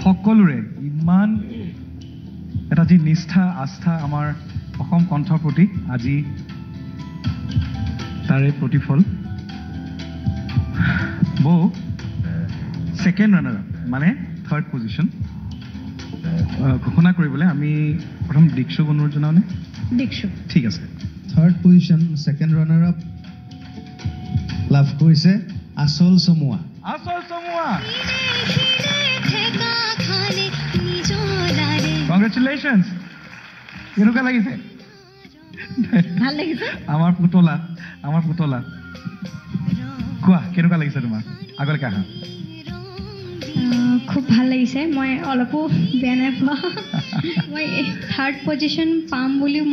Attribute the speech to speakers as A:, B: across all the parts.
A: সকলোৰে ইমান এটা যি নিষ্ঠা আস্থা আমাৰ অসম কণ্ঠৰ প্ৰতি আজি তাৰে প্ৰতিফল বৌ ছেকেণ্ড ৰানাৰ আপ মানে থাৰ্ড পজিশ্যন ঘোষণা কৰিবলৈ আমি প্ৰথম দীক্ষুক অনুৰোধ জনাওঁনে
B: দীক্ষুক
A: ঠিক আছে
C: third position second runner up লাভ কৰিছে আচল চমুৱা
A: কংগ্ৰেচুলেশ্যনছ কেনেকুৱা লাগিছে
B: ভাল লাগিছে
A: আমাৰ পুতলা কোৱা কেনেকুৱা লাগিছে তোমাৰ আগলৈকে আহা
B: খুব ভাল লাগিছে মই অলপো বেয়া নাই পোৱা মই থাৰ্ড পজিশ্যন পাম বুলিও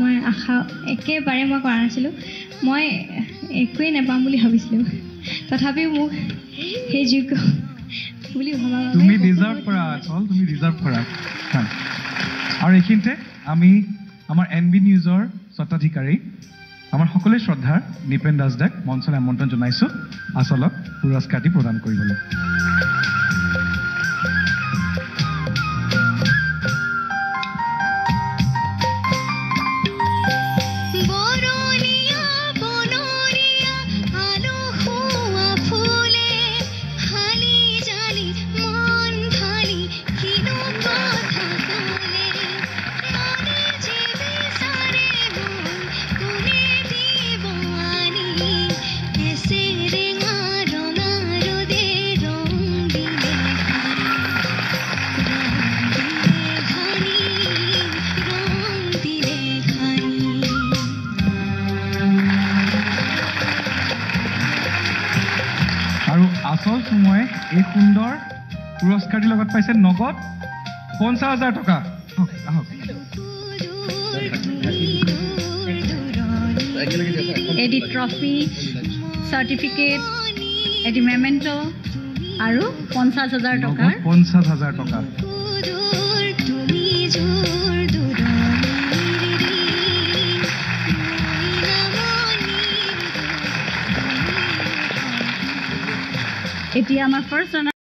B: মই আশা একেবাৰে মই কৰা নাছিলোঁ মই একোৱেই নাপাম বুলি ভাবিছিলোঁ তথাপিও মোক সেই যোগ্য বুলি ভবা
A: তুমি ডিজাৰ্ভ কৰা তুমি ডিজাৰ্ভ কৰা আৰু এইখিনিতে আমি আমাৰ NB নিউজৰ স্বত্বাধিকাৰী আমাৰ সকলোৱে শ্ৰদ্ধাৰ নিপেন দাস দাক মঞ্চলৈ আমন্ত্ৰণ জনাইছোঁ আচলক পুৰস্কাৰটি প্ৰদান কৰিবলৈ আৰু আচল সময় এই সুন্দৰ পুৰস্কাৰটিৰ লগত পাইছে নগদ 50,000 টকা
B: এডি ট্ৰফি চাৰ্টিফিকেট এডি মেমেণ্টো আৰু 50,000 টকা
A: 50,000 টকা
B: এতিয়া আমাৰ ফাৰ্ষ্ট